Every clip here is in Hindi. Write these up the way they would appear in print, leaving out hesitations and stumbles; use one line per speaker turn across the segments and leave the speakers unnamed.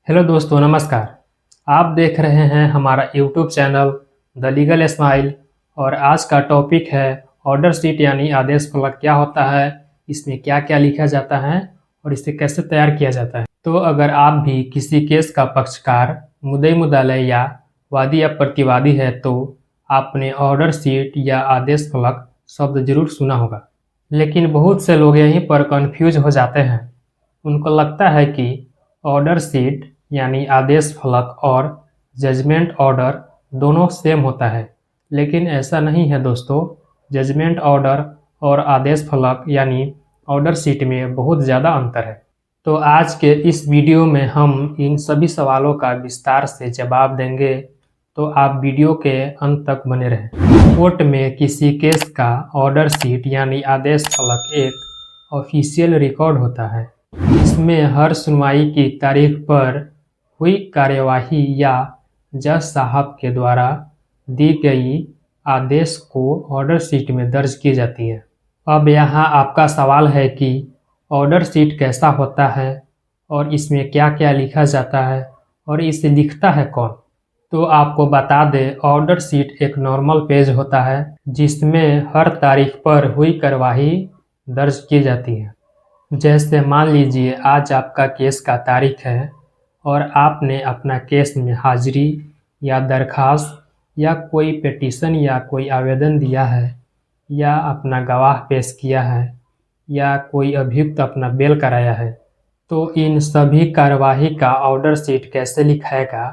हेलो दोस्तों, नमस्कार। आप देख रहे हैं हमारा YouTube channel the legal smile. और आज का टॉपिक है ऑर्डर शीट यानी आदेश फलक क्या होता है, इसमें क्या क्या लिखा जाता है और इसे कैसे तैयार किया जाता है। तो अगर आप भी किसी केस का पक्षकार, मुद्दई मुद्दालय या वादी या प्रतिवादी है तो आपने ऑर्डर शीट या आदेश फलक शब्द जरूर सुना होगा। लेकिन बहुत से लोग यहीं पर कंफ्यूज हो जाते हैं। उनको लगता है कि ऑर्डर शीट यानी आदेश फलक और जजमेंट ऑर्डर दोनों सेम होता है, लेकिन ऐसा नहीं है दोस्तों। जजमेंट ऑर्डर और आदेश फलक यानी ऑर्डर शीट में बहुत ज़्यादा अंतर है। तो आज के इस वीडियो में हम इन सभी सवालों का विस्तार से जवाब देंगे, तो आप वीडियो के अंत तक बने रहें। कोर्ट में किसी केस का ऑर्डर शीट यानी आदेश फलक एक ऑफिशियल रिकॉर्ड होता है। इसमें हर सुनवाई की तारीख पर हुई कार्यवाही या जज साहब के द्वारा दी गई आदेश को ऑर्डर शीट में दर्ज की जाती है। अब यहाँ आपका सवाल है कि ऑर्डर शीट कैसा होता है और इसमें क्या क्या लिखा जाता है और इसे लिखता है कौन। तो आपको बता दें, ऑर्डर शीट एक नॉर्मल पेज होता है जिसमें हर तारीख पर हुई कार्यवाही दर्ज की जाती है। जैसे मान लीजिए आज आपका केस का तारीख है और आपने अपना केस में हाजिरी या दरखास्त या कोई पिटीशन या कोई आवेदन दिया है या अपना गवाह पेश किया है या कोई अभियुक्त अपना बेल कराया है, तो इन सभी कार्यवाही का ऑर्डर शीट कैसे लिखाएगा,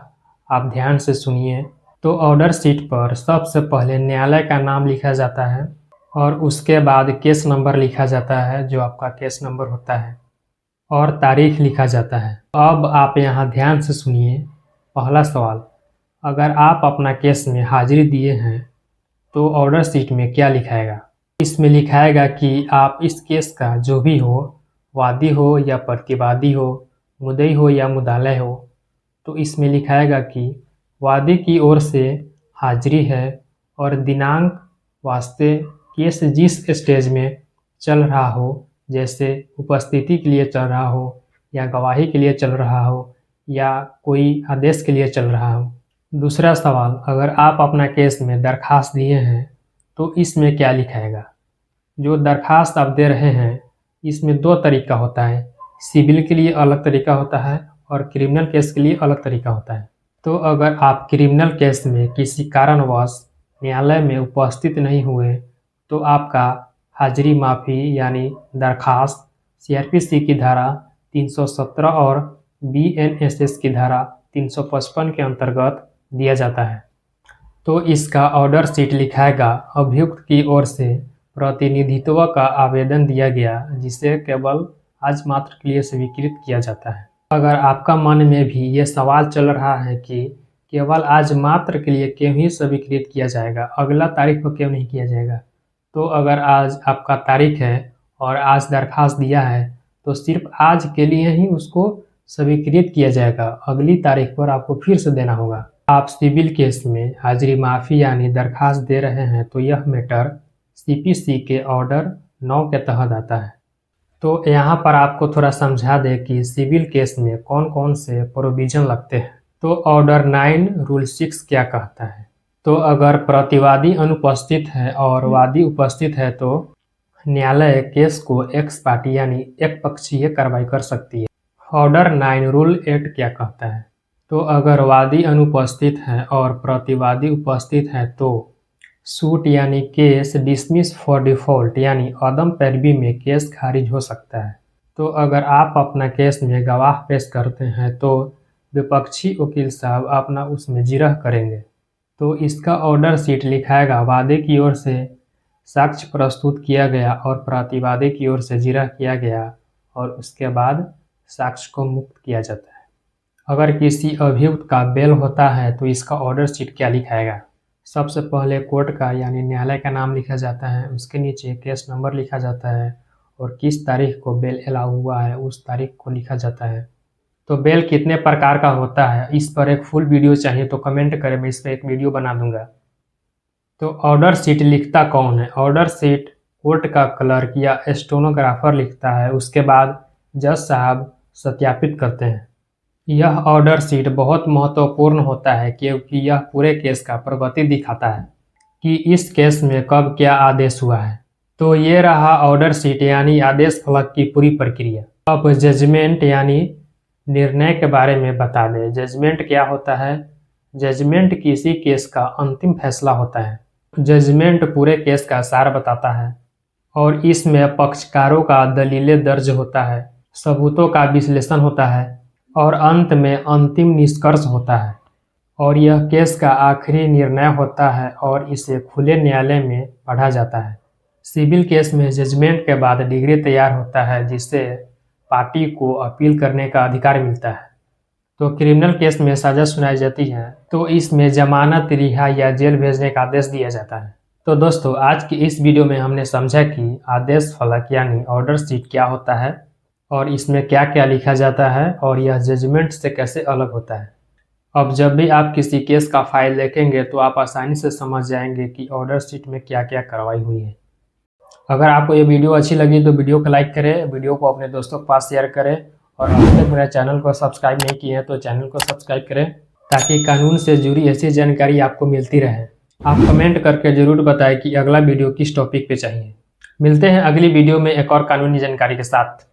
आप ध्यान से सुनिए। तो ऑर्डर शीट पर सबसे पहले न्यायालय का नाम लिखा जाता है और उसके बाद केस नंबर लिखा जाता है, जो आपका केस नंबर होता है, और तारीख लिखा जाता है। अब आप यहाँ ध्यान से सुनिए। पहला सवाल, अगर आप अपना केस में हाजिरी दिए हैं तो ऑर्डर शीट में क्या लिखाएगा। इसमें लिखाएगा कि आप इस केस का जो भी हो, वादी हो या प्रतिवादी हो, मुद्दई हो या मुद्दालय हो, तो इसमें लिखाएगा कि वादी की ओर से हाजिरी है और दिनांक वास्ते केस जिस स्टेज में चल रहा हो, जैसे उपस्थिति के लिए चल रहा हो या गवाही के लिए चल रहा हो या कोई आदेश के लिए चल रहा हो। दूसरा सवाल, अगर आप अपना केस में दरखास्त दिए हैं तो इसमें क्या लिखाएगा। जो दरखास्त आप दे रहे हैं इसमें दो तरीका होता है, सिविल के लिए अलग तरीका होता है और क्रिमिनल केस के लिए अलग तरीका होता है। तो अगर आप क्रिमिनल केस में किसी कारणवश न्यायालय में उपस्थित नहीं हुए तो आपका हाजिरी माफ़ी यानी दरखास्त सीआरपीसी की धारा 317 और बीएनएसएस की धारा 355 के अंतर्गत दिया जाता है। तो इसका ऑर्डर शीट लिखाएगा, अभियुक्त की ओर से प्रतिनिधित्व का आवेदन दिया गया जिसे केवल आज मात्र के लिए स्वीकृत किया जाता है। अगर आपका मन में भी ये सवाल चल रहा है कि केवल आज मात्र के लिए क्यों ही स्वीकृत किया जाएगा, अगला तारीख को क्यों नहीं किया जाएगा, तो अगर आज आपका तारीख है और आज दरखास्त दिया है तो सिर्फ आज के लिए ही उसको स्वीकृत किया जाएगा, अगली तारीख पर आपको फिर से देना होगा। आप सिविल केस में हाजिरी माफ़ी यानी दरखास्त दे रहे हैं तो यह मैटर सीपीसी के ऑर्डर 9 के तहत आता है। तो यहाँ पर आपको थोड़ा समझा दें कि सिविल केस में कौन कौन से प्रोविजन लगते हैं। तो ऑर्डर 9 रूल 6 क्या कहता है। तो अगर प्रतिवादी अनुपस्थित है और वादी उपस्थित है तो न्यायालय केस को एक्स पार्टी यानी एक पक्षीय कार्रवाई कर सकती है। ऑर्डर 9 रूल 8 क्या कहता है। तो अगर वादी अनुपस्थित है और प्रतिवादी उपस्थित है तो सूट यानी केस डिसमिस फॉर डिफॉल्ट यानी अदम पैरवी में केस खारिज हो सकता है। तो अगर आप अपना केस में गवाह पेश करते हैं तो विपक्षी वकील साहब अपना उसमें जिरह करेंगे। तो इसका ऑर्डर शीट लिखाएगा, वादी की ओर से साक्ष्य प्रस्तुत किया गया और प्रतिवादी की ओर से जिरह किया गया और उसके बाद साक्ष्य को मुक्त किया जाता है। अगर किसी अभियुक्त का बेल होता है तो इसका ऑर्डर शीट क्या लिखाएगा। सबसे पहले कोर्ट का यानी न्यायालय का नाम लिखा जाता है, उसके नीचे केस नंबर लिखा जाता है और किस तारीख को बेल अलाउ हुआ है उस तारीख को लिखा जाता है। तो बेल कितने प्रकार का होता है, इस पर एक फुल वीडियो चाहिए तो कमेंट करें, मैं इस पर एक वीडियो बना दूंगा। तो ऑर्डर शीट लिखता कौन है। ऑर्डर शीट कोर्ट का क्लर्क या स्टेनोग्राफर लिखता है, उसके बाद जज साहब सत्यापित करते हैं। यह ऑर्डर शीट बहुत महत्वपूर्ण होता है क्योंकि यह पूरे केस का प्रगति दिखाता है कि इस केस में कब क्या आदेश हुआ है। तो ये रहा ऑर्डर शीट यानी आदेश फलक की पूरी प्रक्रिया। अब जजमेंट यानी निर्णय के बारे में बता दें। जजमेंट क्या होता है? जजमेंट किसी केस का अंतिम फैसला होता है। जजमेंट पूरे केस का सार बताता है और इसमें पक्षकारों का दलीलें दर्ज होता है, सबूतों का विश्लेषण होता है और अंत में अंतिम निष्कर्ष होता है। और यह केस का आखिरी निर्णय होता है और इसे खुले न्यायालय में पढ़ा जाता है। सिविल केस में जजमेंट के बाद डिग्री तैयार होता है जिससे पार्टी को अपील करने का अधिकार मिलता है। तो क्रिमिनल केस में सजा सुनाई जाती है तो इसमें जमानत, रिहा या जेल भेजने का आदेश दिया जाता है। तो दोस्तों, आज की इस वीडियो में हमने समझा कि आदेश फलक यानी ऑर्डर शीट क्या होता है और इसमें क्या क्या लिखा जाता है और यह जजमेंट से कैसे अलग होता है। अब जब भी आप किसी केस का फाइल देखेंगे तो आप आसानी से समझ जाएंगे कि ऑर्डर शीट में क्या क्या कार्रवाई हुई है। अगर आपको ये वीडियो अच्छी लगी तो वीडियो को लाइक करें, वीडियो को अपने दोस्तों के पास शेयर करें और अभी तक मेरे चैनल को सब्सक्राइब नहीं किए हैं तो चैनल को सब्सक्राइब करें ताकि कानून से जुड़ी ऐसी जानकारी आपको मिलती रहे। आप कमेंट करके ज़रूर बताएं कि अगला वीडियो किस टॉपिक पे चाहिए। मिलते हैं अगली वीडियो में एक और कानूनी जानकारी के साथ।